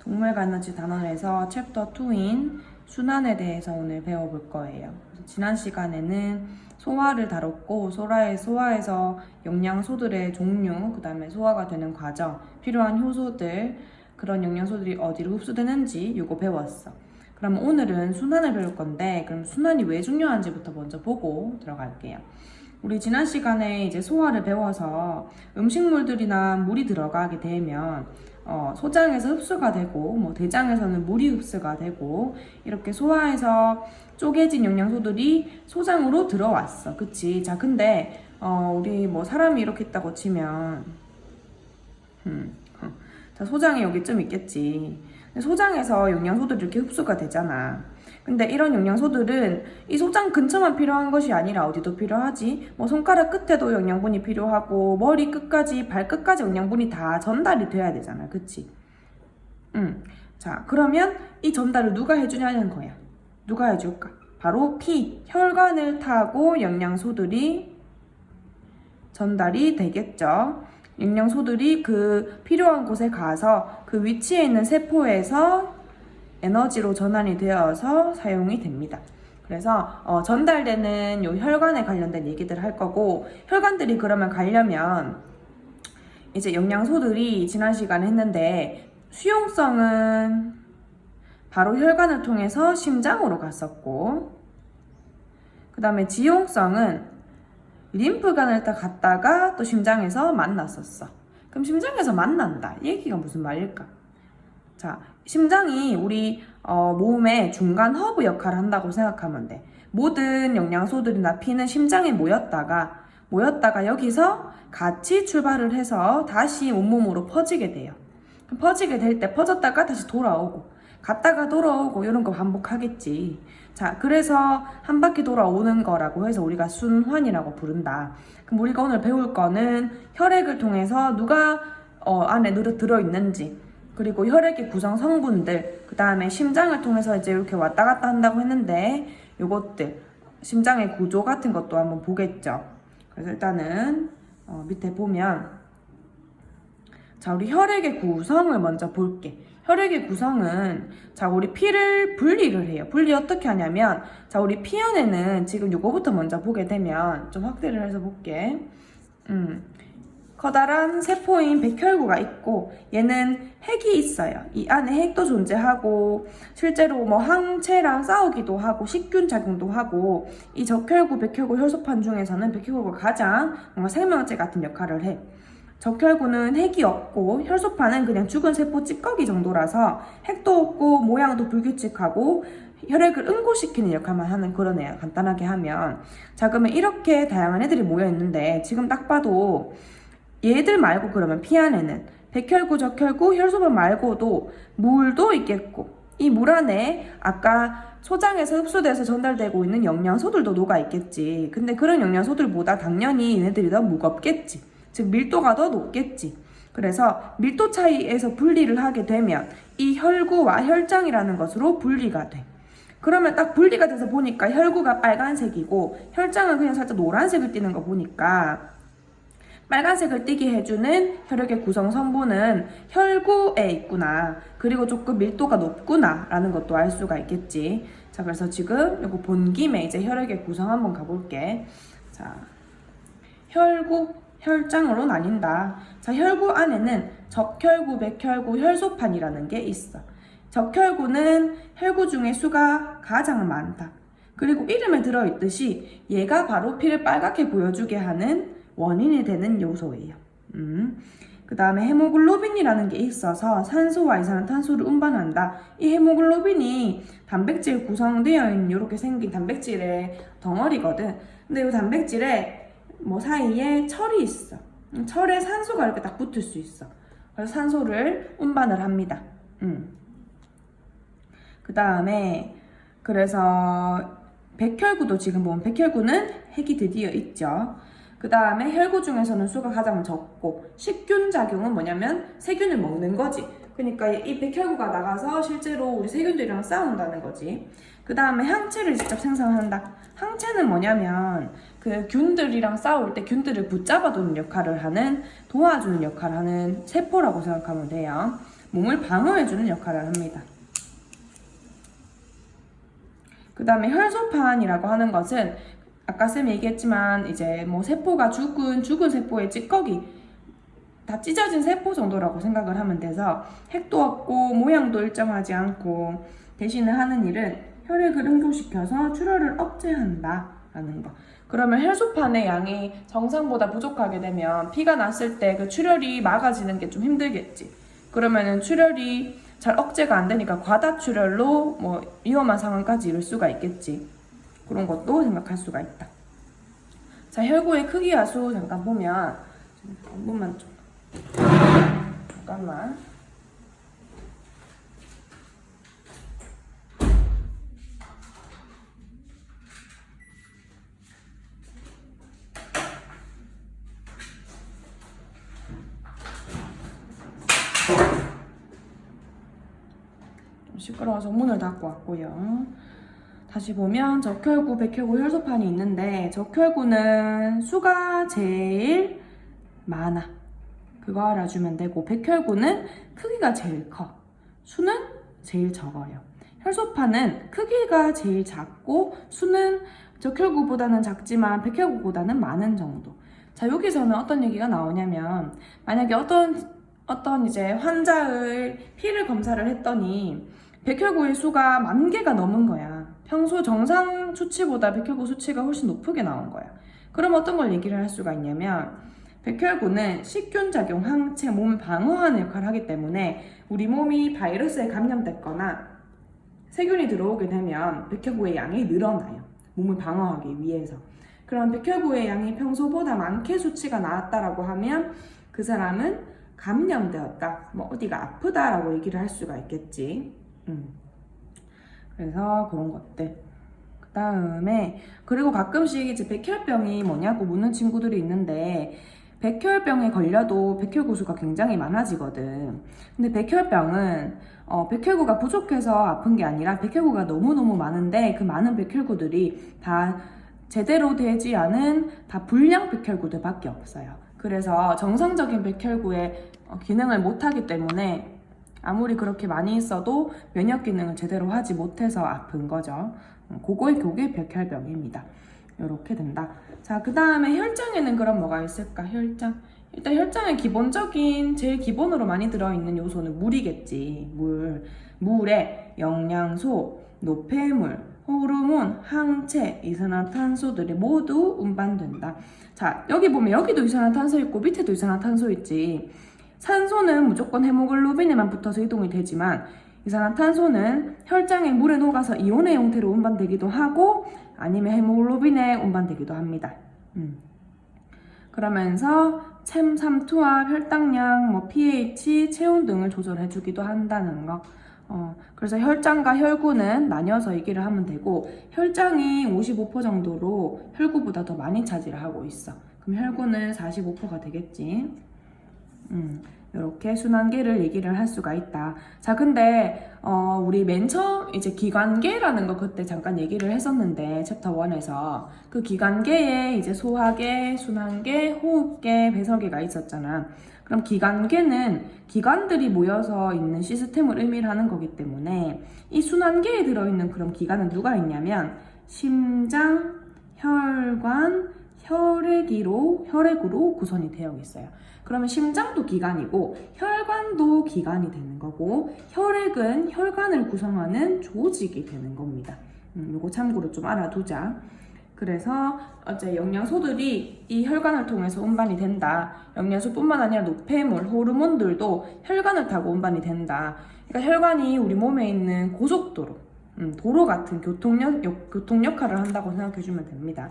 동물과 에너지 단원에서 챕터 2인 순환에 대해서 오늘 배워볼 거예요. 지난 시간에는 소화를 다뤘고 소화에서 영양소들의 종류, 그 다음에 소화가 되는 과정, 필요한 효소들, 그런 영양소들이 어디로 흡수되는지 이거 배웠어. 그럼 오늘은 순환을 배울 건데, 그럼 순환이 왜 중요한지부터 먼저 보고 들어갈게요. 우리 지난 시간에 이제 소화를 배워서 음식물들이나 물이 들어가게 되면 소장에서 흡수가 되고 대장에서는 물이 흡수가 되고 이렇게 소화에서 쪼개진 영양소들이 소장으로 들어왔어. 그치? 자, 근데 우리 사람이 이렇게 있다고 치면 자, 소장이 여기쯤 있겠지. 소장에서 영양소들이 이렇게 흡수가 되잖아. 근데 이런 영양소들은 이 소장 근처만 필요한 것이 아니라 어디도 필요하지? 손가락 끝에도 영양분이 필요하고 머리 끝까지 발끝까지 영양분이 다 전달이 돼야 되잖아. 그치? 자, 그러면 이 전달을 누가 해주냐는 거야. 누가 해줄까? 바로 피, 혈관을 타고 영양소들이 전달이 되겠죠. 영양소들이 그 필요한 곳에 가서 그 위치에 있는 세포에서 에너지로 전환이 되어서 사용이 됩니다. 그래서 전달되는 요 혈관에 관련된 얘기들 할 거고, 혈관들이 그러면 가려면 이제 영양소들이 지난 시간에 했는데 수용성은 바로 혈관을 통해서 심장으로 갔었고, 그 다음에 지용성은 림프관을 딱 갔다가 또 심장에서 만났었어. 그럼 심장에서 만난다. 이 얘기가 무슨 말일까? 자, 심장이 우리 몸의 중간 허브 역할을 한다고 생각하면 돼. 모든 영양소들이나 피는 심장에 모였다가 여기서 같이 출발을 해서 다시 온몸으로 퍼지게 돼요. 퍼지게 될 때 퍼졌다가 다시 돌아오고 갔다가 돌아오고 이런 거 반복하겠지. 자, 그래서 한 바퀴 돌아오는 거라고 해서 우리가 순환이라고 부른다. 그럼 우리가 오늘 배울 거는 혈액을 통해서 누가 안에 들어있는지, 그리고 혈액의 구성 성분들, 그 다음에 심장을 통해서 이제 이렇게 왔다 갔다 한다고 했는데 요것들, 심장의 구조 같은 것도 한번 보겠죠. 그래서 일단은 밑에 보면, 자, 우리 혈액의 구성을 먼저 볼게. 혈액의 구성은, 자, 우리 피를 분리를 해요. 분리 어떻게 하냐면, 자, 우리 피 안에는 지금 요거부터 먼저 보게 되면, 좀 확대를 해서 볼게. 커다란 세포인 백혈구가 있고, 얘는 핵이 있어요. 이 안에 핵도 존재하고, 실제로 항체랑 싸우기도 하고, 식균 작용도 하고, 이 적혈구, 백혈구, 혈소판 중에서는 백혈구가 가장 뭔가 생명체 같은 역할을 해. 적혈구는 핵이 없고 혈소판은 그냥 죽은 세포 찌꺼기 정도라서 핵도 없고 모양도 불규칙하고 혈액을 응고시키는 역할만 하는 그런 애야. 간단하게 하면. 자, 그러면 이렇게 다양한 애들이 모여 있는데 지금 딱 봐도 얘들 말고 그러면 피 안에는 백혈구, 적혈구, 혈소판 말고도 물도 있겠고, 이 물 안에 아까 소장에서 흡수돼서 전달되고 있는 영양소들도 녹아 있겠지. 근데 그런 영양소들보다 당연히 얘네들이 더 무겁겠지. 즉 밀도가 더 높겠지. 그래서 밀도 차이에서 분리를 하게 되면 이 혈구와 혈장이라는 것으로 분리가 돼. 그러면 딱 분리가 돼서 보니까 혈구가 빨간색이고 혈장은 그냥 살짝 노란색을 띠는 거 보니까 빨간색을 띠게 해주는 혈액의 구성 성분은 혈구에 있구나. 그리고 조금 밀도가 높구나 라는 것도 알 수가 있겠지. 자, 그래서 지금 이거 본 김에 이제 혈액의 구성 한번 가볼게. 자, 혈구, 혈장으로 나뉜다. 자, 혈구 안에는 적혈구, 백혈구, 혈소판이라는 게 있어. 적혈구는 혈구 중에 수가 가장 많다. 그리고 이름에 들어있듯이 얘가 바로 피를 빨갛게 보여주게 하는 원인이 되는 요소예요. 그 다음에 헤모글로빈이라는 게 있어서 산소와 이산화탄소를 운반한다. 이 헤모글로빈이 단백질 구성되어 있는 이렇게 생긴 단백질의 덩어리거든. 근데 이 단백질에 사이에 철이 있어. 철에 산소가 이렇게 딱 붙을 수 있어. 그래서 산소를 운반을 합니다. 그 다음에 그래서 백혈구도 지금 보면 백혈구는 핵이 드디어 있죠. 그 다음에 혈구 중에서는 수가 가장 적고, 식균 작용은 뭐냐면 세균을 먹는 거지. 그러니까 이 백혈구가 나가서 실제로 우리 세균들이랑 싸운다는 거지. 그 다음에 항체를 직접 생성한다. 항체는 뭐냐면 그 균들이랑 싸울 때 균들을 붙잡아두는 역할을 하는, 도와주는 역할을 하는 세포라고 생각하면 돼요. 몸을 방어해주는 역할을 합니다. 그 다음에 혈소판이라고 하는 것은 아까 쌤이 얘기했지만 이제 뭐 세포가 죽은 세포의 찌꺼기, 다 찢어진 세포 정도라고 생각을 하면 돼서 핵도 없고 모양도 일정하지 않고 대신에 하는 일은 혈액을 응고시켜서 출혈을 억제한다 라는 거. 그러면 혈소판의 양이 정상보다 부족하게 되면 피가 났을 때 그 출혈이 막아지는 게 좀 힘들겠지. 그러면은 출혈이 잘 억제가 안 되니까 과다출혈로 뭐 위험한 상황까지 이룰 수가 있겠지. 그런 것도 생각할 수가 있다. 자, 혈구의 크기와 수 잠깐 보면 한 번만 좀 잠깐만. 좀 시끄러워서 문을 닫고 왔고요. 다시 보면 적혈구, 백혈구, 혈소판이 있는데 적혈구는 수가 제일 많아. 그거 알아주면 되고, 백혈구는 크기가 제일 커. 수는 제일 적어요. 혈소판은 크기가 제일 작고 수는 적혈구보다는 작지만 백혈구보다는 많은 정도. 자, 여기서는 어떤 얘기가 나오냐면 만약에 어떤 이제 환자의 피를 검사를 했더니 백혈구의 수가 10,000개가 넘은 거야. 평소 정상 수치보다 백혈구 수치가 훨씬 높게 나온 거야. 그럼 어떤 걸 얘기를 할 수가 있냐면 백혈구는 식균 작용, 항체, 몸을 방어하는 역할을 하기 때문에 우리 몸이 바이러스에 감염됐거나 세균이 들어오게 되면 백혈구의 양이 늘어나요. 몸을 방어하기 위해서. 그럼 백혈구의 양이 평소보다 많게 수치가 나왔다라고 하면 그 사람은 감염되었다, 뭐 어디가 아프다라고 얘기를 할 수가 있겠지. 그래서 그런 것들. 그 다음에 그리고 가끔씩 이제 백혈병이 뭐냐고 묻는 친구들이 있는데 백혈병에 걸려도 백혈구 수가 굉장히 많아지거든. 근데 백혈병은 백혈구가 부족해서 아픈 게 아니라 백혈구가 너무너무 많은데 그 많은 백혈구들이 다 제대로 되지 않은 다 불량 백혈구들밖에 없어요. 그래서 정상적인 백혈구의 기능을 못하기 때문에 아무리 그렇게 많이 있어도 면역 기능을 제대로 하지 못해서 아픈 거죠. 그게 백혈병입니다. 이렇게 된다. 자, 그 다음에 혈장에는 그럼 뭐가 있을까? 혈장. 일단 혈장에 제일 기본으로 많이 들어있는 요소는 물이겠지. 물에 영양소, 노폐물, 호르몬, 항체, 이산화탄소들이 모두 운반된다. 자, 여기 보면 여기도 이산화탄소 있고 밑에도 이산화탄소 있지. 산소는 무조건 헤모글로빈에만 붙어서 이동이 되지만 이산화탄소는 혈장의 물에 녹아서 이온의 형태로 운반되기도 하고 아니면 헤모글로빈에 운반되기도 합니다. 그러면서 챔, 삼투압, 혈당량, 뭐 pH, 체온 등을 조절해주기도 한다는 거. 그래서 혈장과 혈구는 나뉘어서 얘기를 하면 되고 혈장이 55% 정도로 혈구보다 더 많이 차지를 하고 있어. 그럼 혈구는 45%가 되겠지. 이렇게 순환계를 얘기를 할 수가 있다. 자, 근데 우리 맨 처음 이제 기관계라는 거 그때 잠깐 얘기를 했었는데 챕터 1에서 그 기관계에 이제 소화계, 순환계, 호흡계, 배설계가 있었잖아. 그럼 기관계는 기관들이 모여서 있는 시스템을 의미를 하는 거기 때문에 이 순환계에 들어있는 그런 기관은 누가 있냐면 심장, 혈관, 혈액으로 구성이 되어 있어요. 그러면 심장도 기관이고 혈관도 기관이 되는 거고 혈액은 혈관을 구성하는 조직이 되는 겁니다. 이거 참고로 좀 알아두자. 그래서 어째 영양소들이 이 혈관을 통해서 운반이 된다. 영양소뿐만 아니라 노폐물, 호르몬들도 혈관을 타고 운반이 된다. 그러니까 혈관이 우리 몸에 있는 고속도로, 도로 같은 교통 역할을 한다고 생각해 주면 됩니다.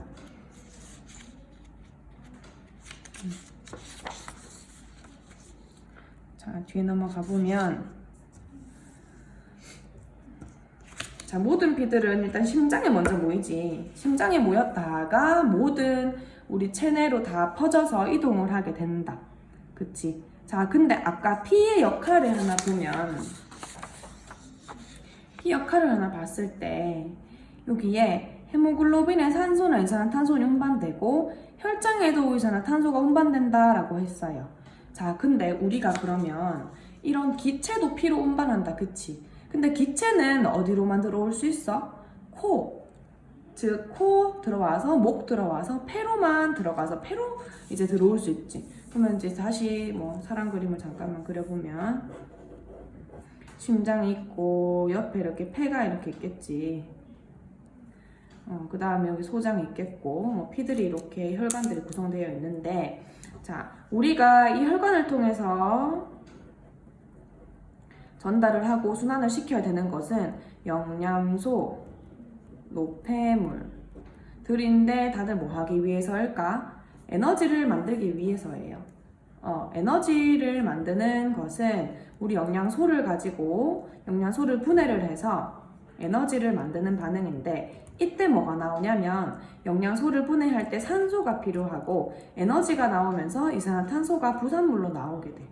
자, 뒤에 넘어가 보면 자, 모든 피들은 일단 심장에 먼저 모이지. 심장에 모였다가 모든 우리 체내로 다 퍼져서 이동을 하게 된다. 그치? 자, 근데 아까 피의 역할을 하나 보면 피 역할을 하나 봤을 때 여기에 헤모글로빈에 산소나 이산화탄소는 운반되고 혈장에도 이산화탄소가 운반된다라고 했어요. 자, 근데 우리가 그러면 이런 기체도 피로 운반한다, 그치? 근데 기체는 어디로만 들어올 수 있어? 코. 즉, 코 들어와서, 목 들어와서, 폐로만 들어가서, 폐로 이제 들어올 수 있지. 그러면 이제 다시 뭐 사람 그림을 잠깐만 그려보면 심장이 있고, 옆에 이렇게 폐가 이렇게 있겠지. 그 다음에 여기 소장이 있겠고, 뭐 피들이 이렇게 혈관들이 구성되어 있는데, 자, 우리가 이 혈관을 통해서 전달을 하고 순환을 시켜야 되는 것은 영양소, 노폐물들인데 다들 뭐 하기 위해서일까? 에너지를 만들기 위해서예요. 에너지를 만드는 것은 우리 영양소를 가지고 영양소를 분해를 해서 에너지를 만드는 반응인데, 이때 뭐가 나오냐면 영양소를 분해할 때 산소가 필요하고 에너지가 나오면서 이산화탄소가 부산물로 나오게 돼.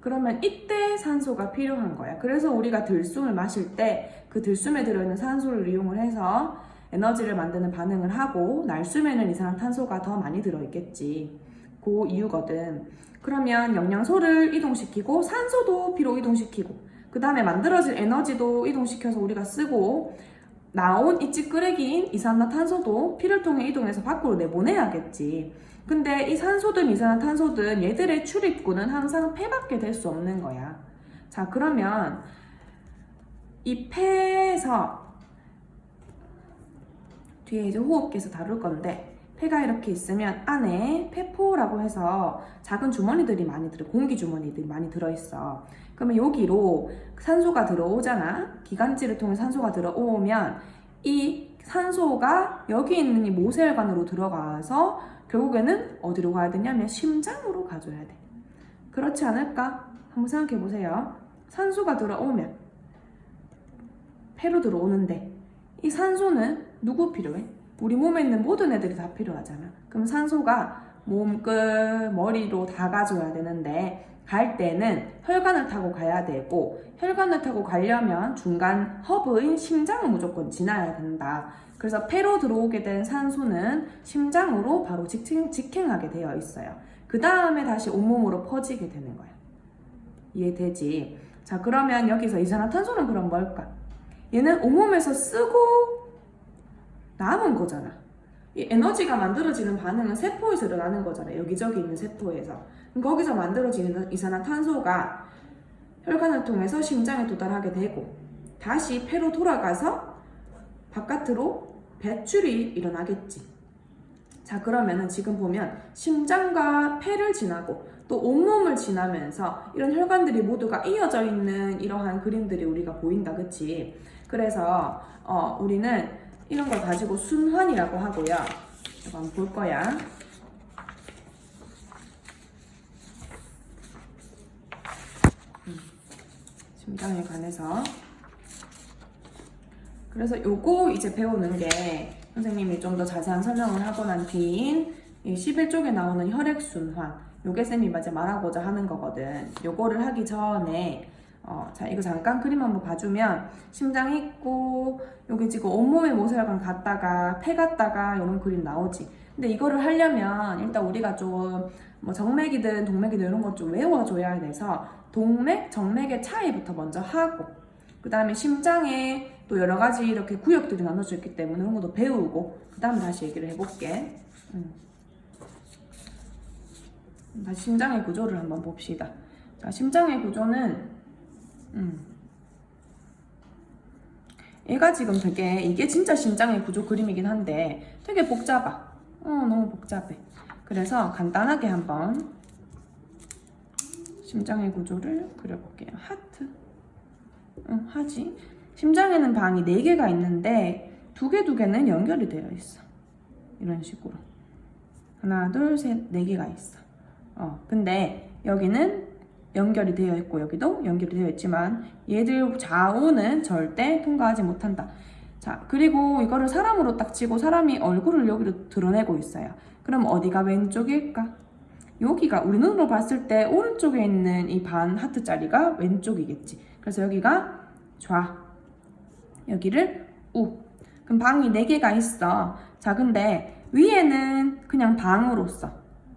그러면 이때 산소가 필요한 거야. 그래서 우리가 들숨을 마실 때 그 들숨에 들어있는 산소를 이용을 해서 에너지를 만드는 반응을 하고, 날숨에는 이산화탄소가 더 많이 들어있겠지. 그 이유거든. 그러면 영양소를 이동시키고 산소도 피로 이동시키고, 그 다음에 만들어질 에너지도 이동시켜서 우리가 쓰고, 나온 이 찌끄레기인 이산화탄소도 피를 통해 이동해서 밖으로 내보내야겠지. 근데 이 산소든 이산화탄소든 얘들의 출입구는 항상 폐밖에 될 수 없는 거야. 자, 그러면 이 폐에서 뒤에 이제 호흡기에서 다룰 건데, 폐가 이렇게 있으면 안에 폐포라고 해서 작은 주머니들이 많이 공기 주머니들이 많이 들어있어. 그러면 여기로 산소가 들어오잖아. 기관지를 통해 산소가 들어오면 이 산소가 여기 있는 이 모세혈관으로 들어가서 결국에는 어디로 가야 되냐면 심장으로 가줘야 돼. 그렇지 않을까? 한번 생각해 보세요. 산소가 들어오면 폐로 들어오는데, 이 산소는 누구 필요해? 우리 몸에 있는 모든 애들이 다 필요하잖아. 그럼 산소가 몸끝, 머리로 다 가줘야 되는데, 갈 때는 혈관을 타고 가야 되고, 혈관을 타고 가려면 중간 허브인 심장을 무조건 지나야 된다. 그래서 폐로 들어오게 된 산소는 심장으로 바로 직행하게 되어 있어요. 그 다음에 다시 온몸으로 퍼지게 되는 거야. 이해되지? 자, 그러면 여기서 이산화탄소는 그럼 뭘까? 얘는 온몸에서 쓰고 남은 거잖아. 이 에너지가 만들어지는 반응은 세포에서 일어나는 거잖아. 여기저기 있는 세포에서. 거기서 만들어지는 이산화탄소가 혈관을 통해서 심장에 도달하게 되고, 다시 폐로 돌아가서 바깥으로 배출이 일어나겠지. 자, 그러면은 지금 보면 심장과 폐를 지나고 또 온몸을 지나면서 이런 혈관들이 모두가 이어져 있는 이러한 그림들이 우리가 보인다, 그치? 그래서 우리는 이런 걸 가지고 순환이라고 하고요. 이거 한번 볼 거야. 심장에 관해서. 그래서 요거 이제 배우는 게 선생님이 좀 더 자세한 설명을 하고 난 뒤인 11쪽에 나오는 혈액순환, 요게 쌤이 이제 말하고자 하는 거거든. 요거를 하기 전에 자, 이거 잠깐 그림 한번 봐주면 심장 있고 여기 지금 온몸의 모세혈관 갔다가 폐 갔다가 이런 그림 나오지. 근데 이거를 하려면 일단 우리가 좀 뭐 정맥이든 동맥이든 이런 것 좀 외워줘야 돼서 동맥, 정맥의 차이부터 먼저 하고, 그 다음에 심장에 또 여러 가지 이렇게 구역들이 나눠져 있기 때문에 그런 것도 배우고, 그 다음에 다시 얘기를 해볼게. 다시 심장의 구조를 한번 봅시다. 자, 심장의 구조는 얘가 지금 되게, 이게 진짜 심장의 구조 그림이긴 한데 되게 복잡하. 너무 복잡해. 그래서 간단하게 한번 심장의 구조를 그려볼게요. 하트. 하지. 심장에는 방이 4개가 있는데 2개는 연결이 되어 있어. 이런 식으로. 하나, 둘, 셋, 4개가 있어. 근데 여기는 연결이 되어 있고 여기도 연결이 되어 있지만 얘들 좌우는 절대 통과하지 못한다. 자, 그리고 이거를 사람으로 딱 치고 사람이 얼굴을 여기로 드러내고 있어요. 그럼 어디가 왼쪽일까? 여기가 우리 눈으로 봤을 때 오른쪽에 있는 이 반 하트짜리가 왼쪽이겠지. 그래서 여기가 좌, 여기를 우. 그럼 방이 4개가 있어. 자, 근데 위에는 그냥 방으로서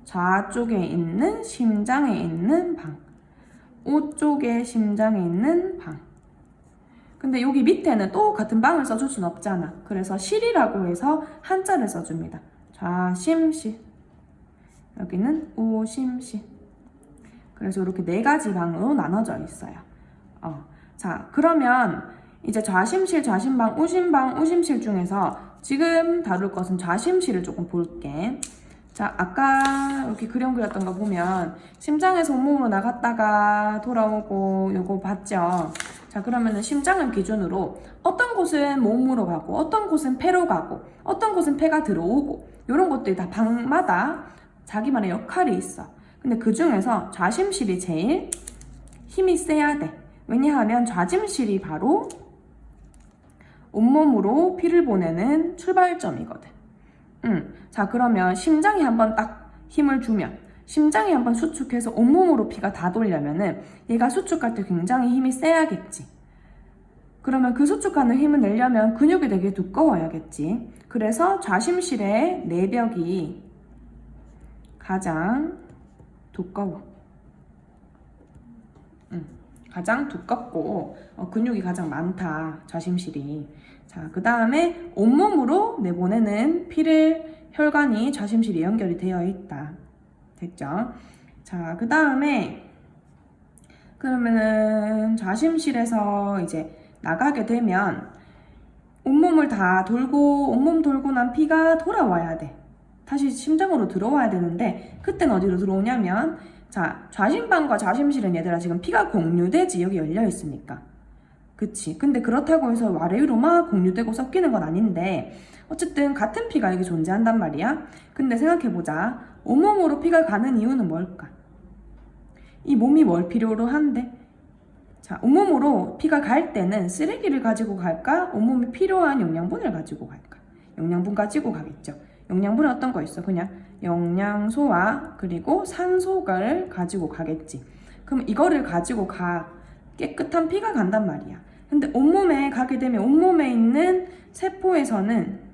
좌쪽에 있는 심장에 있는 방, 오쪽에 심장에 있는 방. 근데 여기 밑에는 또 같은 방을 써줄 순 없잖아. 그래서 실이라고 해서 한자를 써줍니다. 좌심실. 여기는 우심실. 그래서 이렇게 4가지 방으로 나눠져 있어요. 자, 그러면 이제 좌심실, 좌심방, 우심방, 우심실 중에서 지금 다룰 것은 좌심실을 조금 볼게. 자, 아까 이렇게 그림 그렸던 거 보면 심장에서 온몸으로 나갔다가 돌아오고 요거 봤죠? 자, 그러면은 심장을 기준으로 어떤 곳은 몸으로 가고 어떤 곳은 폐로 가고 어떤 곳은 폐가 들어오고 이런 것들이 다 방마다 자기만의 역할이 있어. 근데 그 중에서 좌심실이 제일 힘이 세야 돼. 왜냐하면 좌심실이 바로 온몸으로 피를 보내는 출발점이거든. 자, 그러면 심장이 한번 딱 힘을 주면 심장이 한번 수축해서 온몸으로 피가 다 돌려면은 얘가 수축할 때 굉장히 힘이 세야겠지. 그러면 그 수축하는 힘을 내려면 근육이 되게 두꺼워야겠지. 그래서 좌심실의 내벽이 가장 두꺼워. 가장 두껍고 근육이 가장 많다. 좌심실이. 자, 그 다음에 온몸으로 내보내는 혈관이 좌심실이 연결이 되어 있다. 됐죠? 자, 그 다음에 그러면은 좌심실에서 이제 나가게 되면 온몸을 다 돌고 온몸 돌고 난 피가 돌아와야 돼. 다시 심장으로 들어와야 되는데 그때는 어디로 들어오냐면 자, 좌심방과 좌심실은 얘들아 지금 피가 공유되지. 여기 열려 있으니까. 그치? 근데 그렇다고 해서 아래 위로 막 공유되고 섞이는 건 아닌데 어쨌든 같은 피가 여기 존재한단 말이야. 근데 생각해보자. 온몸으로 피가 가는 이유는 뭘까? 이 몸이 뭘 필요로 한데? 자, 온몸으로 피가 갈 때는 쓰레기를 가지고 갈까? 온몸에 필요한 영양분을 가지고 갈까? 영양분 가지고 가겠죠. 영양분은 어떤 거 있어? 그냥 영양소와 그리고 산소를 가지고 가겠지. 그럼 이거를 가지고 깨끗한 피가 간단 말이야. 근데 온몸에 가게 되면 온몸에 있는 세포에서는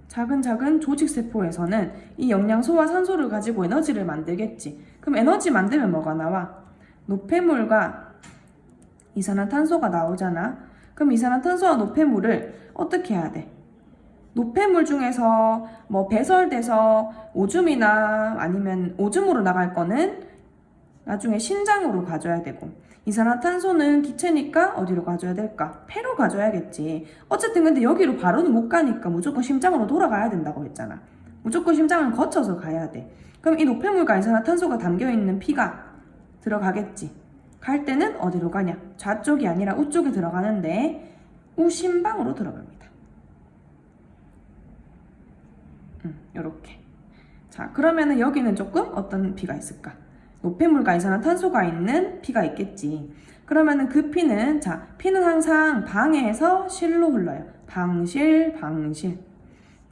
작은 조직세포에서는 이 영양소와 산소를 가지고 에너지를 만들겠지. 그럼 에너지 만들면 뭐가 나와? 노폐물과 이산화탄소가 나오잖아. 그럼 이산화탄소와 노폐물을 어떻게 해야 돼? 노폐물 중에서 뭐 배설돼서 오줌이나 아니면 오줌으로 나갈 거는 나중에 신장으로 가져야 되고 이산화탄소는 기체니까 어디로 가져야 될까? 폐로 가져야겠지. 어쨌든 근데 여기로 바로는 못 가니까 무조건 심장으로 돌아가야 된다고 했잖아. 무조건 심장을 거쳐서 가야 돼. 그럼 이 노폐물과 이산화탄소가 담겨있는 피가 들어가겠지. 갈 때는 어디로 가냐? 좌쪽이 아니라 우쪽에 들어가는데 우심방으로 들어갑니다. 요렇게. 자, 그러면은 여기는 조금 어떤 피가 있을까? 노폐물과 이산화탄소가 있는 피가 있겠지. 그러면은 그 피는 피는 항상 방에서 실로 흘러요. 방실.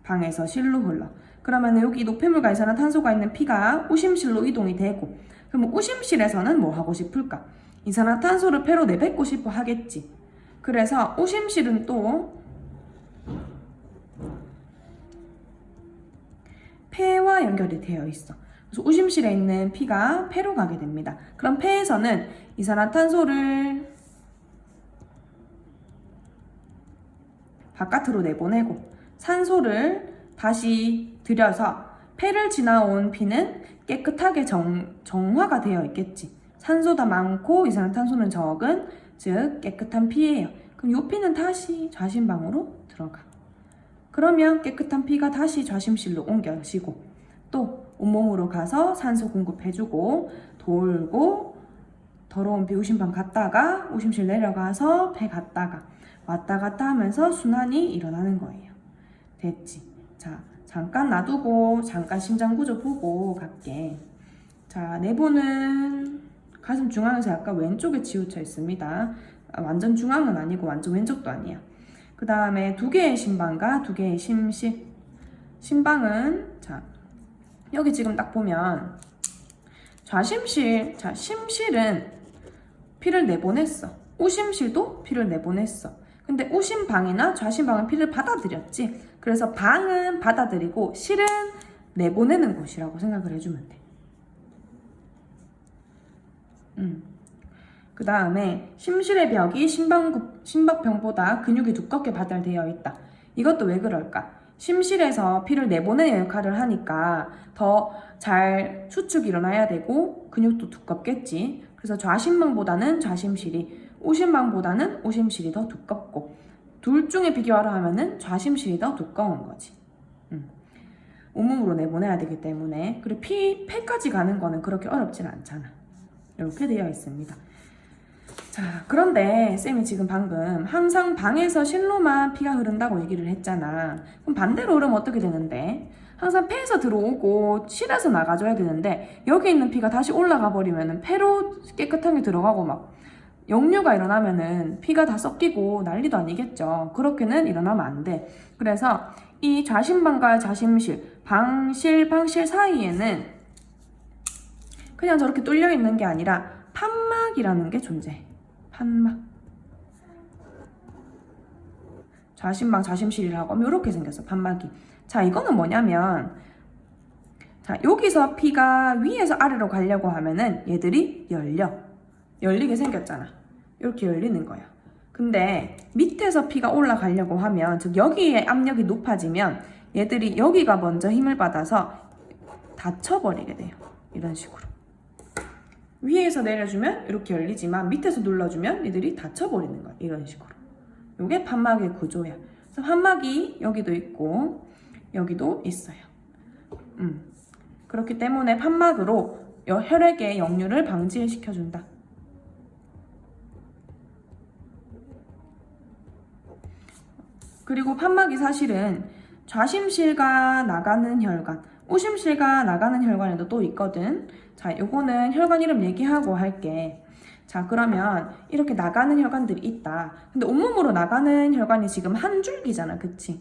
방에서 실로 흘러. 그러면은 여기 노폐물과 이산화탄소가 있는 피가 우심실로 이동이 되고, 그럼 우심실에서는 뭐 하고 싶을까? 이산화탄소를 폐로 내뱉고 싶어 하겠지. 그래서 우심실은 또 폐와 연결이 되어 있어. 그래서 우심실에 있는 피가 폐로 가게 됩니다. 그럼 폐에서는 이산화탄소를 바깥으로 내보내고 산소를 다시 들여서 폐를 지나온 피는 깨끗하게 정화가 되어 있겠지. 산소가 많고 이산화탄소는 적은, 즉 깨끗한 피예요. 그럼 이 피는 다시 좌심방으로 들어가. 그러면 깨끗한 피가 다시 좌심실로 옮겨지고 또 온몸으로 가서 산소 공급해주고 돌고 더러운 피 우심방 갔다가 우심실 내려가서 폐 갔다가 왔다 갔다 하면서 순환이 일어나는 거예요. 됐지? 자, 잠깐 놔두고 잠깐 심장 구조 보고 갈게. 자, 내부는 가슴 중앙에서 약간 왼쪽에 치우쳐 있습니다. 완전 중앙은 아니고 완전 왼쪽도 아니야. 그 다음에 2개의 심방과 2개의 심실. 심방은 여기 지금 딱 보면 좌심실, 심실은 피를 내보냈어. 우심실도 피를 내보냈어. 근데 우심방이나 좌심방은 피를 받아들였지. 그래서 방은 받아들이고 실은 내보내는 곳이라고 생각을 해주면 돼. 그 다음에 심실의 벽이 심박병보다 근육이 두껍게 발달되어 있다. 이것도 왜 그럴까? 심실에서 피를 내보내는 역할을 하니까 더 잘 수축이 일어나야 되고 근육도 두껍겠지. 그래서 좌심방보다는 좌심실이, 우심방보다는 우심실이 더 두껍고, 둘 중에 비교하라 하면은 좌심실이 더 두꺼운 거지. 온몸으로 내보내야 되기 때문에. 그리고 폐까지 가는 거는 그렇게 어렵진 않잖아. 이렇게 되어 있습니다. 자, 그런데 쌤이 지금 방금 항상 방에서 실로만 피가 흐른다고 얘기를 했잖아. 그럼 반대로 흐르면 어떻게 되는데? 항상 폐에서 들어오고 실에서 나가줘야 되는데 여기 있는 피가 다시 올라가 버리면은 폐로 깨끗하게 들어가고 막 역류가 일어나면은 피가 다 섞이고 난리도 아니겠죠. 그렇게는 일어나면 안 돼. 그래서 이 좌심방과 좌심실, 방실 사이에는 그냥 저렇게 뚫려 있는 게 아니라 판막이라는 게 존재해. 판막. 좌심방, 좌심실이라고 하면 이렇게 생겼어, 판막이. 자, 이거는 뭐냐면, 자, 여기서 피가 위에서 아래로 가려고 하면은 얘들이 열리게 생겼잖아. 이렇게 열리는 거야. 근데 밑에서 피가 올라가려고 하면, 즉 여기에 압력이 높아지면 얘들이 여기가 먼저 힘을 받아서 닫혀버리게 돼요. 이런 식으로. 위에서 내려주면 이렇게 열리지만 밑에서 눌러주면 얘들이 닫혀버리는 거야. 이런 식으로. 이게 판막의 구조야. 그래서 판막이 여기도 있고 여기도 있어요. 그렇기 때문에 판막으로 혈액의 역류를 방지시켜준다. 그리고 판막이 사실은 좌심실과 나가는 혈관, 우심실과 나가는 혈관에도 또 있거든. 자, 요거는 혈관 이름 얘기하고 할게. 자, 그러면 이렇게 나가는 혈관들이 있다. 근데 온몸으로 나가는 혈관이 지금 한 줄기잖아, 그치?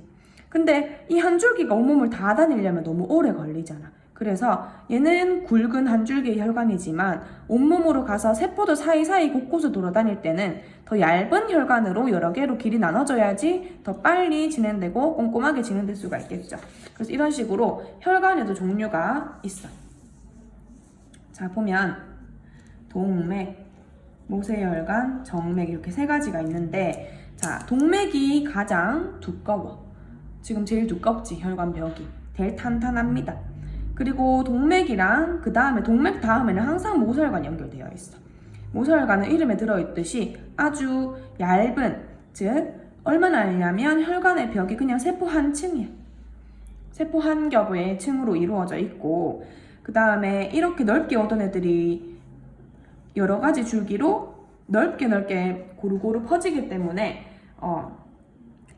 근데 이 한 줄기가 온몸을 다 다니려면 너무 오래 걸리잖아. 그래서 얘는 굵은 한 줄기의 혈관이지만 온몸으로 가서 세포들 사이사이 곳곳을 돌아다닐 때는 더 얇은 혈관으로 여러 개로 길이 나눠져야지 더 빨리 진행되고 꼼꼼하게 진행될 수가 있겠죠. 그래서 이런 식으로 혈관에도 종류가 있어. 자, 보면 동맥, 모세혈관, 정맥 이렇게 세 가지가 있는데, 자, 동맥이 가장 두꺼워. 지금 제일 두껍지, 혈관벽이. 제일 탄탄합니다. 그리고 동맥이랑 그 다음에 동맥 다음에는 항상 모세혈관이 연결되어 있어. 모세혈관은 이름에 들어있듯이 아주 얇은, 즉 얼마나 얇냐면 혈관의 벽이 그냥 세포 한 층이야. 세포 한 겹의 층으로 이루어져 있고, 그 다음에 이렇게 넓게 오던 애들이 여러 가지 줄기로 넓게 고루고루 퍼지기 때문에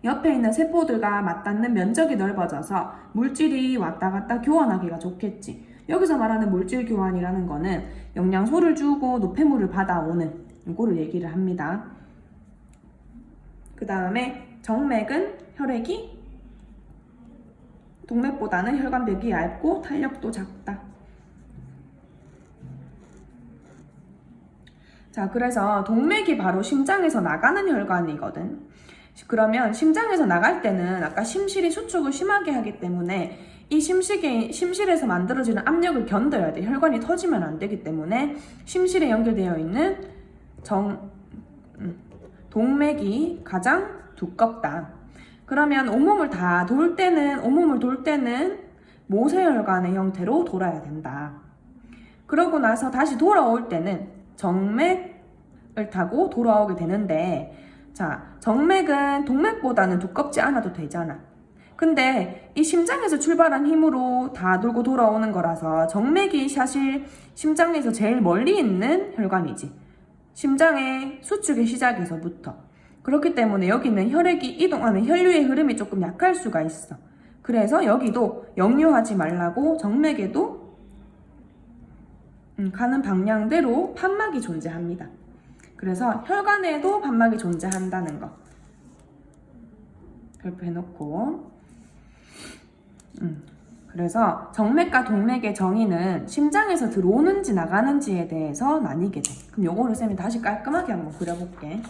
옆에 있는 세포들과 맞닿는 면적이 넓어져서 물질이 왔다 갔다 교환하기가 좋겠지. 여기서 말하는 물질 교환이라는 거는 영양소를 주고 노폐물을 받아오는 이거를 얘기를 합니다. 그 다음에 정맥은 혈액이 동맥보다는 혈관벽이 얇고 탄력도 작다. 자, 그래서 동맥이 바로 심장에서 나가는 혈관이거든. 그러면 심장에서 나갈 때는 아까 심실이 수축을 심하게 하기 때문에 이 심실에서 만들어지는 압력을 견뎌야 돼. 혈관이 터지면 안 되기 때문에 심실에 연결되어 있는 동맥이 가장 두껍다. 그러면 온몸을 돌 때는 모세혈관의 형태로 돌아야 된다. 그러고 나서 다시 돌아올 때는 정맥을 타고 돌아오게 되는데, 자, 정맥은 동맥보다는 두껍지 않아도 되잖아. 근데 이 심장에서 출발한 힘으로 다 돌고 돌아오는 거라서 정맥이 사실 심장에서 제일 멀리 있는 혈관이지. 심장의 수축의 시작에서부터. 그렇기 때문에 여기는 혈액이 이동하는 혈류의 흐름이 조금 약할 수가 있어. 그래서 여기도 역류하지 말라고 정맥에도 가는 방향대로 판막이 존재합니다. 그래서 혈관에도 판막이 존재한다는 거 발표해놓고, 그래서 정맥과 동맥의 정의는 심장에서 들어오는지 나가는지에 대해서 나뉘게 돼. 그럼 요거를 쌤이 다시 깔끔하게 한번 그려볼게.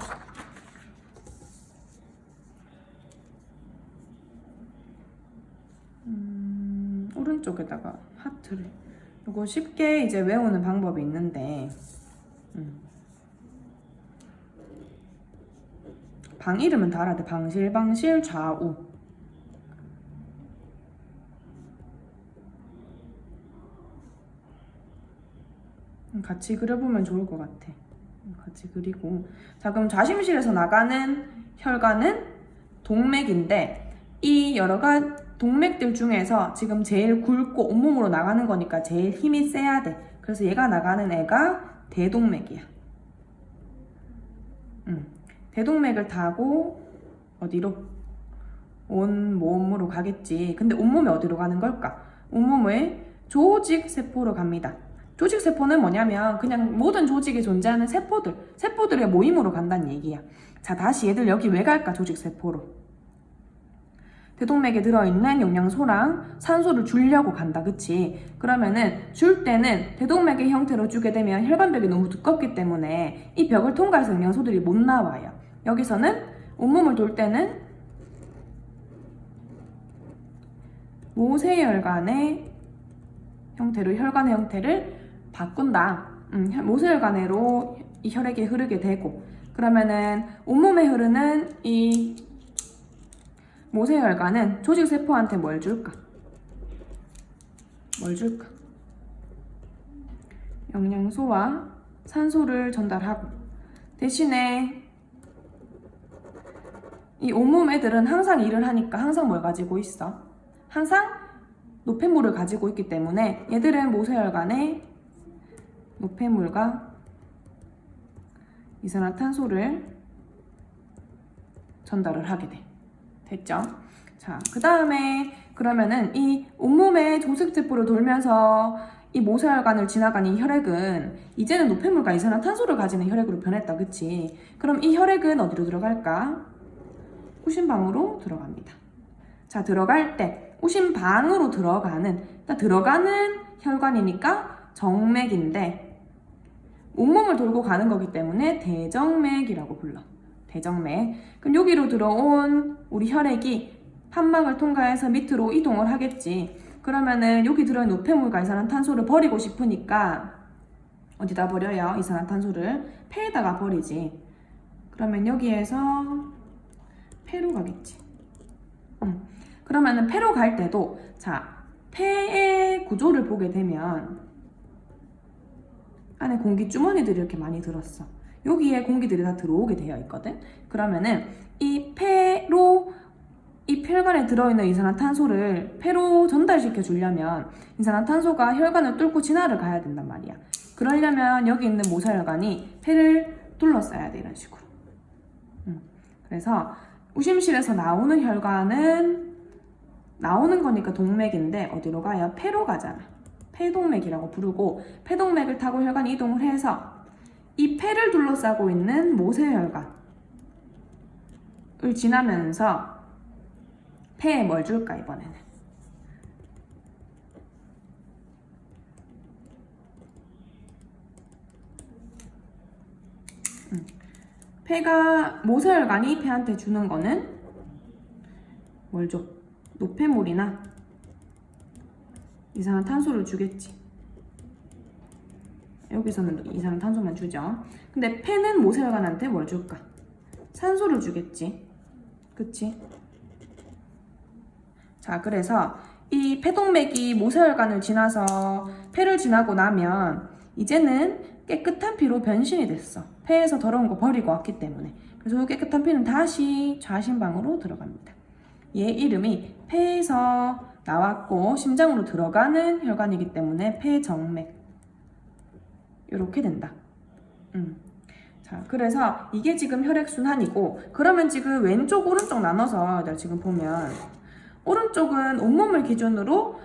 오른쪽에다가 하트를. 요거 쉽게 이제 외우는 방법이 있는데, 방 이름은 다 알아야 돼. 방실 좌우. 같이 그려보면 좋을 것 같아. 같이 그리고. 자, 그럼 좌심실에서 나가는 혈관은 동맥인데, 이 여러 가지 동맥들 중에서 지금 제일 굵고 온몸으로 나가는 거니까 제일 힘이 세야 돼. 그래서 얘가 나가는 애가 대동맥이야. 대동맥을 타고 어디로? 온몸으로 가겠지. 근데 온몸에 어디로 가는 걸까? 온몸의 조직세포로 갑니다. 조직세포는 뭐냐면 그냥 모든 조직에 존재하는 세포들의 모임으로 간다는 얘기야. 자, 다시 얘들 여기 왜 갈까? 조직세포로. 대동맥에 들어있는 영양소랑 산소를 주려고 간다. 그치? 그러면은 줄 때는 대동맥의 형태로 주게 되면 혈관벽이 너무 두껍기 때문에 이 벽을 통과해서 영양소들이 못 나와요. 여기서는 온몸을 돌 때는 모세혈관의 형태로 혈관의 형태를 바꾼다. 모세혈관으로 이 혈액이 흐르게 되고, 그러면은 온몸에 흐르는 이 모세혈관은 조직세포한테 뭘 줄까? 영양소와 산소를 전달하고, 대신에 이 온몸 애들은 항상 일을 하니까 항상 뭘 가지고 있어? 항상 노폐물을 가지고 있기 때문에 얘들은 모세혈관에 노폐물과 이산화탄소를 전달을 하게 돼. 됐죠? 자, 그 다음에 그러면은 이 온몸의 조직세포를 돌면서 이 모세혈관을 지나간 이 혈액은 이제는 노폐물과 이산화탄소를 가지는 혈액으로 변했다. 그치? 그럼 이 혈액은 어디로 들어갈까? 우심방으로 들어갑니다. 자, 들어갈 때 우심방으로 들어가는 혈관이니까 정맥인데 온몸을 돌고 가는 거기 때문에 대정맥이라고 불러. 대정맥. 그럼 여기로 들어온 우리 혈액이 판막을 통과해서 밑으로 이동을 하겠지. 그러면은 여기 들어있는 노폐물과 이산화탄소를 버리고 싶으니까 어디다 버려요? 이산화탄소를 폐에다가 버리지. 그러면 여기에서 폐로 가겠지. 그러면은 폐로 갈 때도, 자, 폐의 구조를 보게 되면 안에 공기 주머니들이 이렇게 많이 들었어. 여기에 공기들이 다 들어오게 되어 있거든. 그러면은 이 폐로 이 혈관에 들어있는 이산화탄소를 폐로 전달시켜 주려면 이산화탄소가 혈관을 뚫고 진화를 가야 된단 말이야. 그러려면 여기 있는 모세혈관이 폐를 둘러싸야 돼. 이런 식으로. 그래서 우심실에서 나오는 혈관은 나오는 거니까 동맥인데 어디로 가요? 폐로 가잖아. 폐동맥이라고 부르고, 폐동맥을 타고 혈관이 이동을 해서 이 폐를 둘러싸고 있는 모세혈관을 지나면서 폐에 뭘 줄까? 이번에는 폐가 모세혈관이 폐한테 주는 거는 뭘 줘? 노폐물이나 이산화탄소를 주겠지. 여기서는 이산화탄소만 주죠. 근데 폐는 모세혈관한테 뭘 줄까? 산소를 주겠지. 그치? 자, 그래서 이 폐동맥이 모세혈관을 지나서 폐를 지나고 나면 이제는 깨끗한 피로 변신이 됐어. 폐에서 더러운 거 버리고 왔기 때문에. 그래서 이 깨끗한 피는 다시 좌심방으로 들어갑니다. 얘 이름이 폐에서 나왔고 심장으로 들어가는 혈관이기 때문에 폐정맥. 이렇게 된다. 자, 그래서 이게 지금 혈액순환이고, 그러면 지금 왼쪽 오른쪽 나눠서 내가 지금 보면 오른쪽은 온몸을 기준으로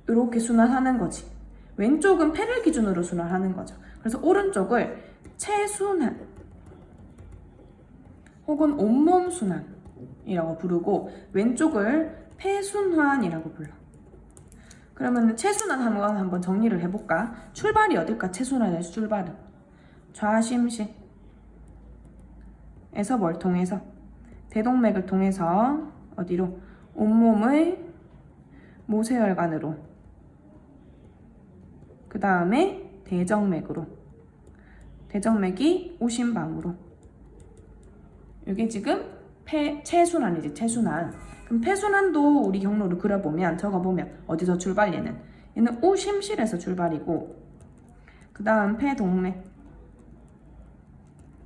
이렇게 순환하는 거지. 왼쪽은 폐를 기준으로 순환하는 거죠. 그래서 오른쪽을 체순환 혹은 온몸 순환이라고 부르고, 왼쪽을 폐순환이라고 불러. 그러면 체순환 한번 정리를 해볼까? 출발이 어딜까? 체순환의 출발은 좌심실에서 뭘 통해서? 대동맥을 통해서 어디로? 온몸의 모세혈관으로, 그 다음에 대정맥으로, 대정맥이 오심방으로. 이게 지금 체순환이지, 체순환. 그럼 폐순환도 우리 경로를 그려보면, 적어보면 어디서 출발? 얘는 오심실에서 출발이고, 그 다음 폐동맥,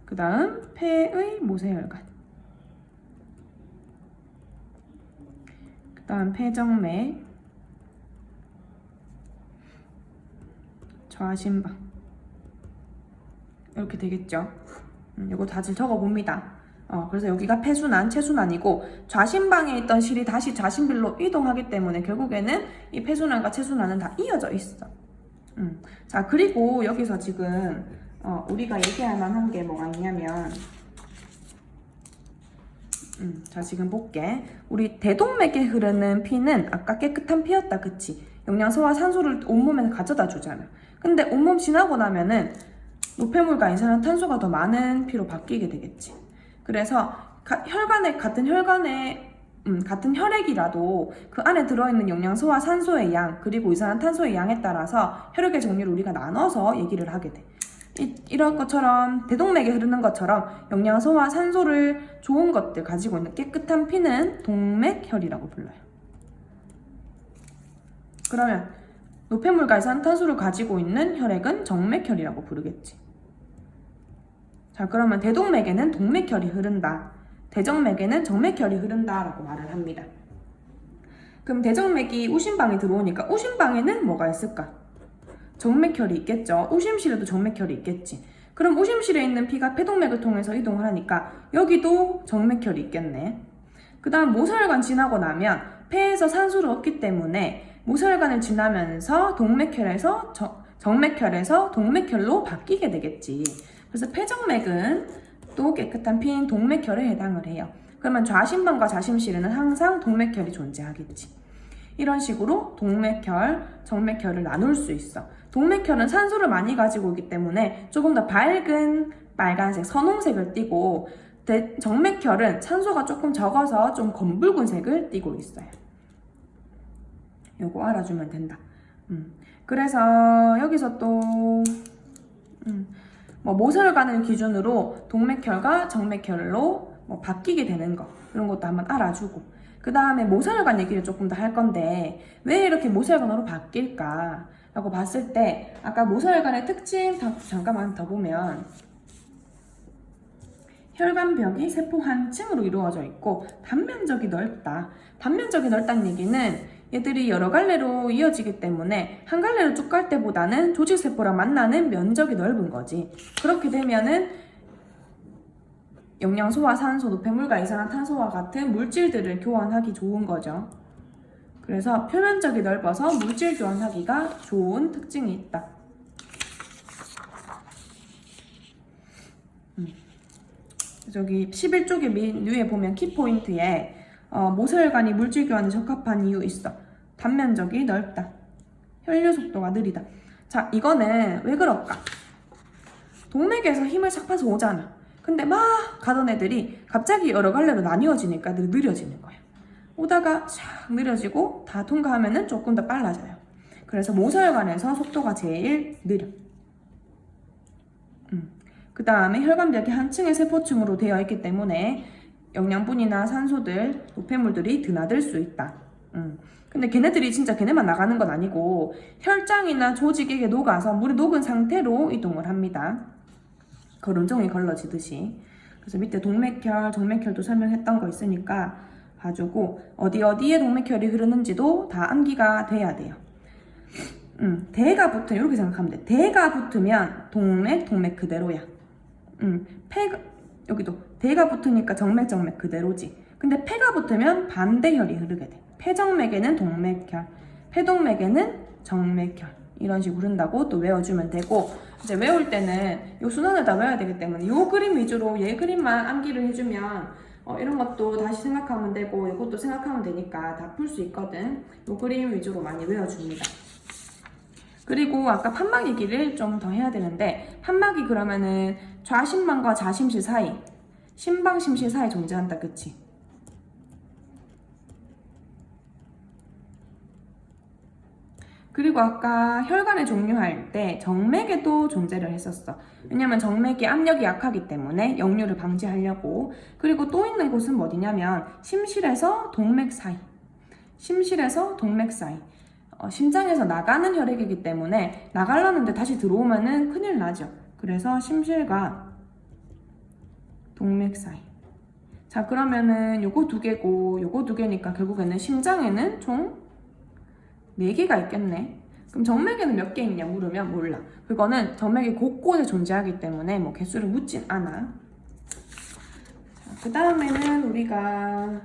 그 다음 폐의 모세혈관, 그 다음 폐정맥, 좌심방, 이렇게 되겠죠. 이거 다시 적어봅니다. 그래서 여기가 폐순환, 체순환이고, 좌심방에 있던 실이 다시 좌심실로 이동하기 때문에 결국에는 이 폐순환과 체순환은 다 이어져 있어. 자, 그리고 여기서 지금 우리가 얘기할 만한 게 뭐가 있냐면, 자, 지금 볼게. 우리 대동맥에 흐르는 피는 아까 깨끗한 피였다, 그치? 영양소와 산소를 온몸에 가져다 주잖아. 근데 온몸 지나고 나면은 노폐물과 이산화탄소가 더 많은 피로 바뀌게 되겠지. 그래서 같은 혈액이라도 그 안에 들어있는 영양소와 산소의 양, 그리고 이산화탄소의 양에 따라서 혈액의 종류를 우리가 나눠서 얘기를 하게 돼. 이런 것처럼 대동맥에 흐르는 것처럼 영양소와 산소를 좋은 것들 가지고 있는 깨끗한 피는 동맥혈이라고 불러요. 그러면 노폐물과 이산화탄소를 가지고 있는 혈액은 정맥혈이라고 부르겠지. 자, 그러면 대동맥에는 동맥혈이 흐른다, 대정맥에는 정맥혈이 흐른다라고 말을 합니다. 그럼 대정맥이 오심방에 들어오니까 오심방에는 뭐가 있을까? 정맥혈이 있겠죠. 오심실에도 정맥혈이 있겠지. 그럼 오심실에 있는 피가 폐동맥을 통해서 이동을 하니까 여기도 정맥혈이 있겠네. 그 다음 모세혈관 지나고 나면 폐에서 산소를 얻기 때문에 모세혈관을 지나면서 동맥혈에서 정맥혈에서 동맥혈로 바뀌게 되겠지. 그래서 폐정맥은 또 깨끗한 피인 동맥혈에 해당을 해요. 그러면 좌심방과 좌심실에는 항상 동맥혈이 존재하겠지. 이런 식으로 동맥혈, 정맥혈을 나눌 수 있어. 동맥혈은 산소를 많이 가지고 있기 때문에 조금 더 밝은 빨간색, 선홍색을 띠고, 정맥혈은 산소가 조금 적어서 좀 검붉은색을 띠고 있어요. 요거 알아주면 된다. 그래서 여기서 또 모세혈관을 기준으로 동맥혈과 정맥혈로 바뀌게 되는 거, 이런 것도 한번 알아주고, 그 다음에 모세혈관 얘기를 조금 더 할 건데, 왜 이렇게 모세혈관으로 바뀔까 라고 봤을 때, 아까 모세혈관의 특징 잠깐만 더 보면, 혈관벽이 세포 한 층으로 이루어져 있고 단면적이 넓다. 단면적이 넓다는 얘기는 얘들이 여러 갈래로 이어지기 때문에 한 갈래로 쭉 갈 때보다는 조직세포랑 만나는 면적이 넓은 거지. 그렇게 되면은 영양소와 산소, 노폐물과 이산화탄소와 같은 물질들을 교환하기 좋은 거죠. 그래서 표면적이 넓어서 물질 교환하기가 좋은 특징이 있다. 저기 11쪽에 맨 위에 보면 키포인트에 모세혈관이 물질 교환에 적합한 이유 있어. 단면적이 넓다. 혈류 속도가 느리다. 자, 이거는 왜 그럴까? 동맥에서 힘을 싹 파서 오잖아. 근데 막 가던 애들이 갑자기 여러 갈래로 나뉘어지니까 느려지는 거야. 오다가 샥 느려지고 다 통과하면은 조금 더 빨라져요. 그래서 모세혈관에서 속도가 제일 느려. 그 다음에 혈관벽이 한 층의 세포층으로 되어 있기 때문에 영양분이나 산소들, 노폐물들이 드나들 수 있다. 근데 걔네들이 진짜 걔네만 나가는 건 아니고 혈장이나 조직에게 녹아서 물이 녹은 상태로 이동을 합니다. 거름종이 걸러지듯이. 그래서 밑에 동맥혈, 정맥혈도 설명했던 거 있으니까 봐주고, 어디에 동맥혈이 흐르는지도 다 암기가 돼야 돼요. 대가 붙으면 이렇게 생각하면 돼. 대가 붙으면 동맥 그대로야. 여기도 대가 붙으니까 정맥 그대로지. 근데 폐가 붙으면 반대혈이 흐르게 돼. 폐정맥에는 동맥혈, 폐동맥에는 정맥혈, 이런 식으로 흐른다고 또 외워주면 되고, 이제 외울 때는 이 순환을 다 외워야 되기 때문에 이 그림 위주로 얘 그림만 암기를 해주면 이런 것도 다시 생각하면 되고 이것도 생각하면 되니까 다 풀 수 있거든. 이 그림 위주로 많이 외워줍니다. 그리고 아까 판막 얘기를 좀 더 해야 되는데, 판막이 그러면은 좌심방과 좌심실 사이, 심방, 심실 사이 존재한다, 그치? 그리고 아까 혈관의 종류할 때 정맥에도 존재를 했었어. 왜냐면 정맥이 압력이 약하기 때문에 역류를 방지하려고. 그리고 또 있는 곳은 어디냐면 심실에서 동맥 사이. 심실에서 동맥 사이. 심장에서 나가는 혈액이기 때문에 나가려는데 다시 들어오면은 큰일 나죠. 그래서 심실과 동맥 사이. 자, 그러면은 요거 두 개고 요거 두 개니까 결국에는 심장에는 총 4개가 있겠네. 그럼 정맥에는 몇 개 있냐 물으면 몰라. 그거는 정맥이 곳곳에 존재하기 때문에 뭐 개수를 묻진 않아. 그 다음에는 우리가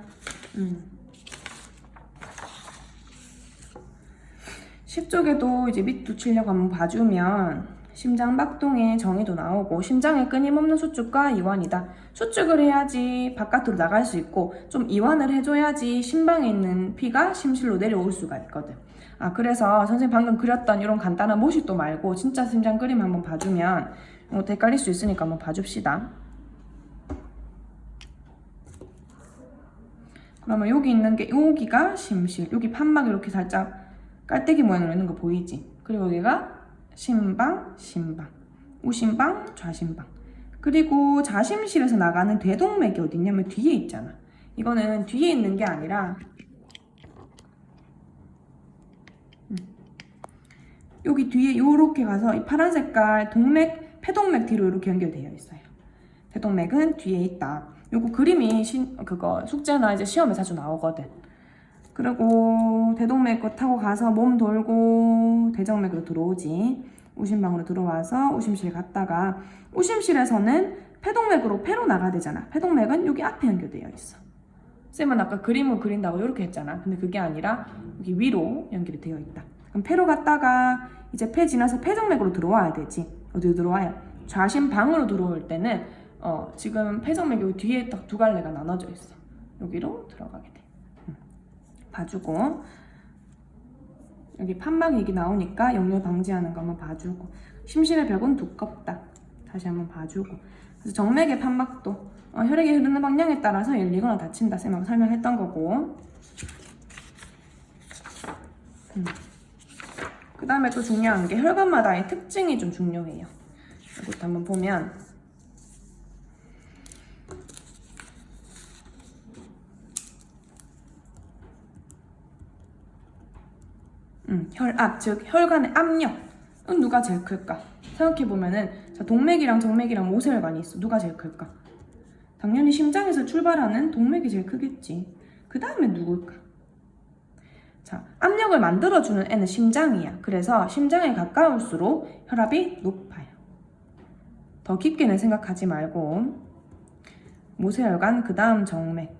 10쪽에도 이제 밑도 치려고 한번 봐주면 심장박동의 정의도 나오고 심장의 끊임없는 수축과 이완이다. 수축을 해야지 바깥으로 나갈 수 있고 좀 이완을 해줘야지 심방에 있는 피가 심실로 내려올 수가 있거든. 그래서 선생님 방금 그렸던 이런 간단한 모식도 말고 진짜 심장 그림 한번 봐주면 헷갈릴 수 있으니까 한번 봐줍시다. 그러면 여기 있는 게 여기가 심실, 여기 판막 이렇게 살짝 깔때기 모양으로 있는 거 보이지? 그리고 여기가 심방, 심방, 우심방, 좌심방. 그리고 좌심실에서 나가는 대동맥이 어디 있냐면 뒤에 있잖아. 이거는 뒤에 있는 게 아니라 여기 뒤에 요렇게 가서 이 파란 색깔 동맥, 폐동맥 뒤로 이렇게 연결되어 있어요. 대동맥은 뒤에 있다. 요거 그림이 그거 숙제나 이제 시험에 자주 나오거든. 그리고 대동맥 타고 가서 몸 돌고 대정맥으로 들어오지. 우심방으로 들어와서 우심실 갔다가 우심실에서는 폐동맥으로 폐로 나가야 되잖아. 폐동맥은 여기 앞에 연결되어 있어. 쌤은 아까 그림을 그린다고 이렇게 했잖아. 근데 그게 아니라 여기 위로 연결이 되어 있다. 그럼 폐로 갔다가 이제 폐 지나서 폐정맥으로 들어와야 되지. 어디로 들어와요? 좌심방으로 들어올 때는 지금 폐정맥 여기 뒤에 딱 두 갈래가 나눠져 있어. 여기로 들어가게 돼. 봐주고 여기 판막 얘기 나오니까 역류 방지하는 거 한번 봐주고 심실의 벽은 두껍다. 다시 한번 봐주고 그래서 정맥의 판막도 혈액이 흐르는 방향에 따라서 열리거나 닫힌다. 쌤하고 설명했던 거고 그 다음에 또 중요한 게 혈관마다의 특징이 좀 중요해요. 이것도 한번 보면 혈압, 즉 혈관의 압력은 누가 제일 클까? 생각해보면은 자, 동맥이랑 정맥이랑 모세혈관이 있어. 누가 제일 클까? 당연히 심장에서 출발하는 동맥이 제일 크겠지. 그 다음에 누굴까? 자, 압력을 만들어주는 애는 심장이야. 그래서 심장에 가까울수록 혈압이 높아요. 더 깊게는 생각하지 말고 모세혈관, 그 다음 정맥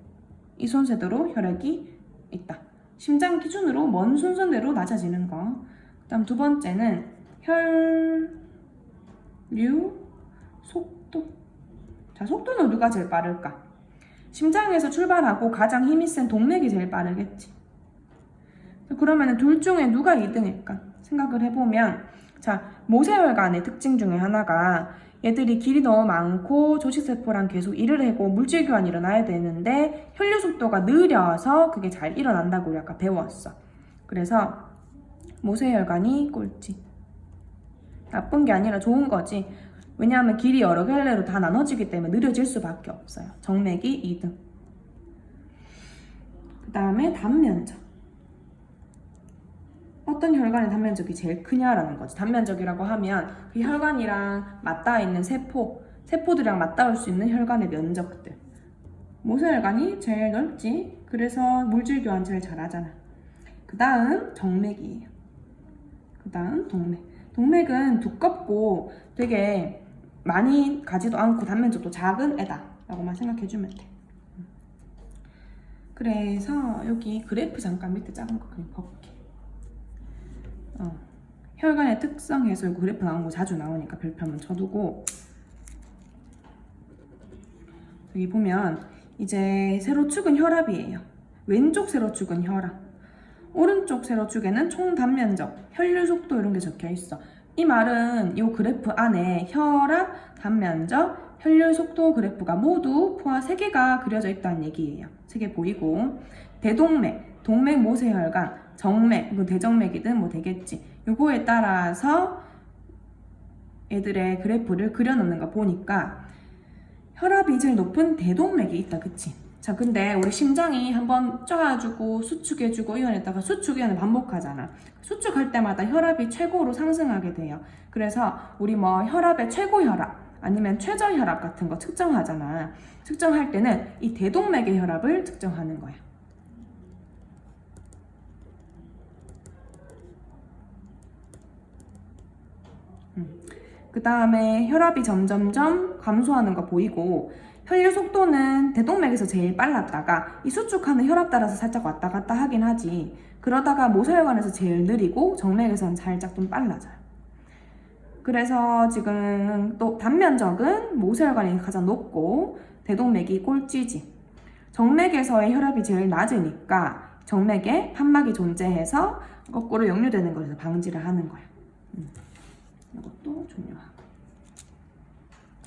이 순서대로 혈액이 있다. 심장 기준으로 먼 순서대로 낮아지는 거. 그 다음 두 번째는 혈류 속도. 자, 속도는 누가 제일 빠를까? 심장에서 출발하고 가장 힘이 센 동맥이 제일 빠르겠지. 그러면 둘 중에 누가 2등일까? 생각을 해보면 자, 모세혈관의 특징 중에 하나가 얘들이 길이 너무 많고 조직세포랑 계속 일을 하고 물질 교환이 일어나야 되는데 혈류 속도가 느려서 그게 잘 일어난다고 우리 아까 배웠어. 그래서 모세혈관이 꼴찌. 나쁜 게 아니라 좋은 거지. 왜냐하면 길이 여러 갈래로 다 나눠지기 때문에 느려질 수밖에 없어요. 정맥이 2등. 그 다음에 단면적. 어떤 혈관의 단면적이 제일 크냐라는 거지. 단면적이라고 하면 그 혈관이랑 맞닿아 있는 세포들이랑 맞닿을 수 있는 혈관의 면적들. 모세혈관이 제일 넓지. 그래서 물질 교환 제일 잘하잖아. 그 다음 정맥이에요. 그 다음 동맥. 동맥은 두껍고 되게 많이 가지도 않고 단면적도 작은 애다 라고만 생각해주면 돼. 그래서 여기 그래프 잠깐 밑에 작은 거 그냥 볼게. 혈관의 특성에서 이거 그래프 나온 거 자주 나오니까 별표 한번 쳐두고 여기 보면 이제 세로축은 혈압이에요. 왼쪽 세로축은 혈압, 오른쪽 세로축에는 총 단면적, 혈류 속도 이런 게 적혀 있어. 이 말은 이 그래프 안에 혈압, 단면적, 혈류 속도 그래프가 모두 포함 3개가 그려져 있다는 얘기예요. 3개 보이고 대동맥, 동맥 모세혈관, 정맥, 이거 대정맥이든 뭐 되겠지. 요거에 따라서 애들의 그래프를 그려놓는 거 보니까 혈압이 제일 높은 대동맥이 있다, 그치? 자, 근데 우리 심장이 한번 쪄가지고 수축해주고 이완했다가 수축 이완을 반복하잖아. 수축할 때마다 혈압이 최고로 상승하게 돼요. 그래서 우리 뭐 혈압의 최고 혈압 아니면 최저 혈압 같은 거 측정하잖아. 측정할 때는 이 대동맥의 혈압을 측정하는 거야. 그 다음에 혈압이 점점점 감소하는 거 보이고 혈류 속도는 대동맥에서 제일 빨랐다가 이 수축하는 혈압 따라서 살짝 왔다 갔다 하긴 하지. 그러다가 모세혈관에서 제일 느리고 정맥에서는 살짝 좀 빨라져요. 그래서 지금 또 단면적은 모세혈관이 가장 높고 대동맥이 꼴찌지. 정맥에서의 혈압이 제일 낮으니까 정맥에 판막이 존재해서 거꾸로 역류되는 것을 방지를 하는 거야. 이것도 중요하고.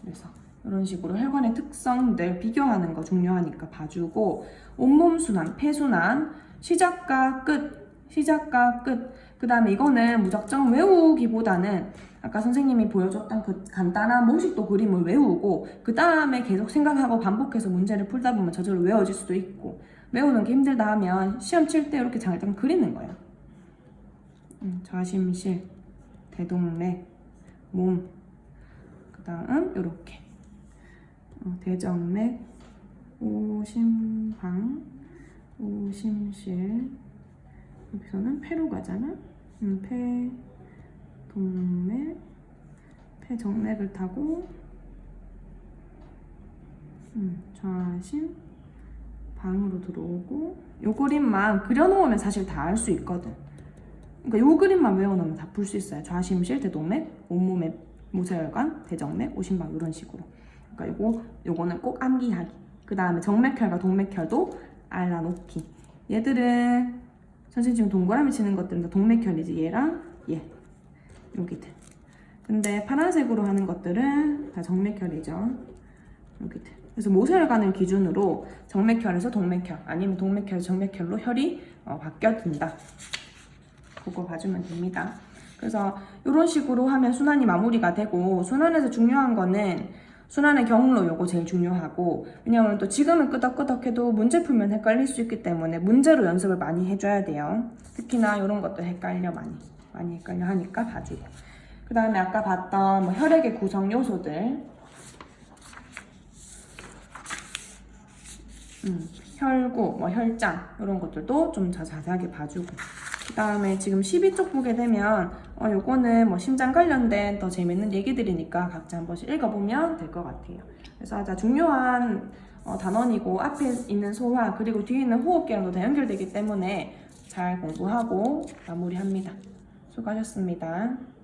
그래서 이런 식으로 혈관의 특성들 비교하는 거 중요하니까 봐주고, 온몸 순환, 폐순환, 시작과 끝, 시작과 끝. 그 다음에 이거는 무작정 외우기보다는 아까 선생님이 보여줬던 그 간단한 모식도 그림을 외우고 그 다음에 계속 생각하고 반복해서 문제를 풀다 보면 저절로 외워질 수도 있고, 외우는 게 힘들다 하면 시험 칠 때 이렇게 잠깐 그리는 거예요. 좌심실, 대동맥, 몸, 그 다음 이렇게 대정맥, 오심방, 오심실, 여기서는 폐로 가잖아. 폐, 동맥, 폐정맥을 타고 좌심, 방으로 들어오고. 요 그림만 그려놓으면 사실 다 알 수 있거든. 그러니까 요 그림만 외워놓으면 다 풀 수 있어요. 좌심실, 대동맥, 온몸의 모세혈관, 대정맥, 오심방 이런 식으로. 그러니까 요거는 꼭 암기하기. 그 다음에 정맥혈과 동맥혈도 알아놓기. 얘들은 선생님 지금 동그라미 치는 것들은 다 동맥혈이지. 얘랑 얘 여기들. 근데 파란색으로 하는 것들은 다 정맥혈이죠. 여기들. 그래서 모세혈관을 기준으로 정맥혈에서 동맥혈 아니면 동맥혈에서 정맥혈로 혈이 바뀌어진다. 그거 봐주면 됩니다. 그래서 이런 식으로 하면 순환이 마무리가 되고, 순환에서 중요한 거는 순환의 경로 요거 제일 중요하고, 왜냐면 또 지금은 끄덕끄덕해도 문제 풀면 헷갈릴 수 있기 때문에 문제로 연습을 많이 해줘야 돼요. 특히나 이런 것도 헷갈려 많이 헷갈려 하니까 봐주고. 그 다음에 아까 봤던 뭐 혈액의 구성 요소들, 혈구, 뭐 혈장 이런 것들도 좀 자세하게 봐주고. 그 다음에 지금 12쪽 보게 되면 요거는 뭐 심장 관련된 더 재밌는 얘기들이니까 각자 한 번씩 읽어보면 될 것 같아요. 그래서 자, 중요한 단원이고 앞에 있는 소화 그리고 뒤에 있는 호흡기랑도 다 연결되기 때문에 잘 공부하고 마무리합니다. 수고하셨습니다.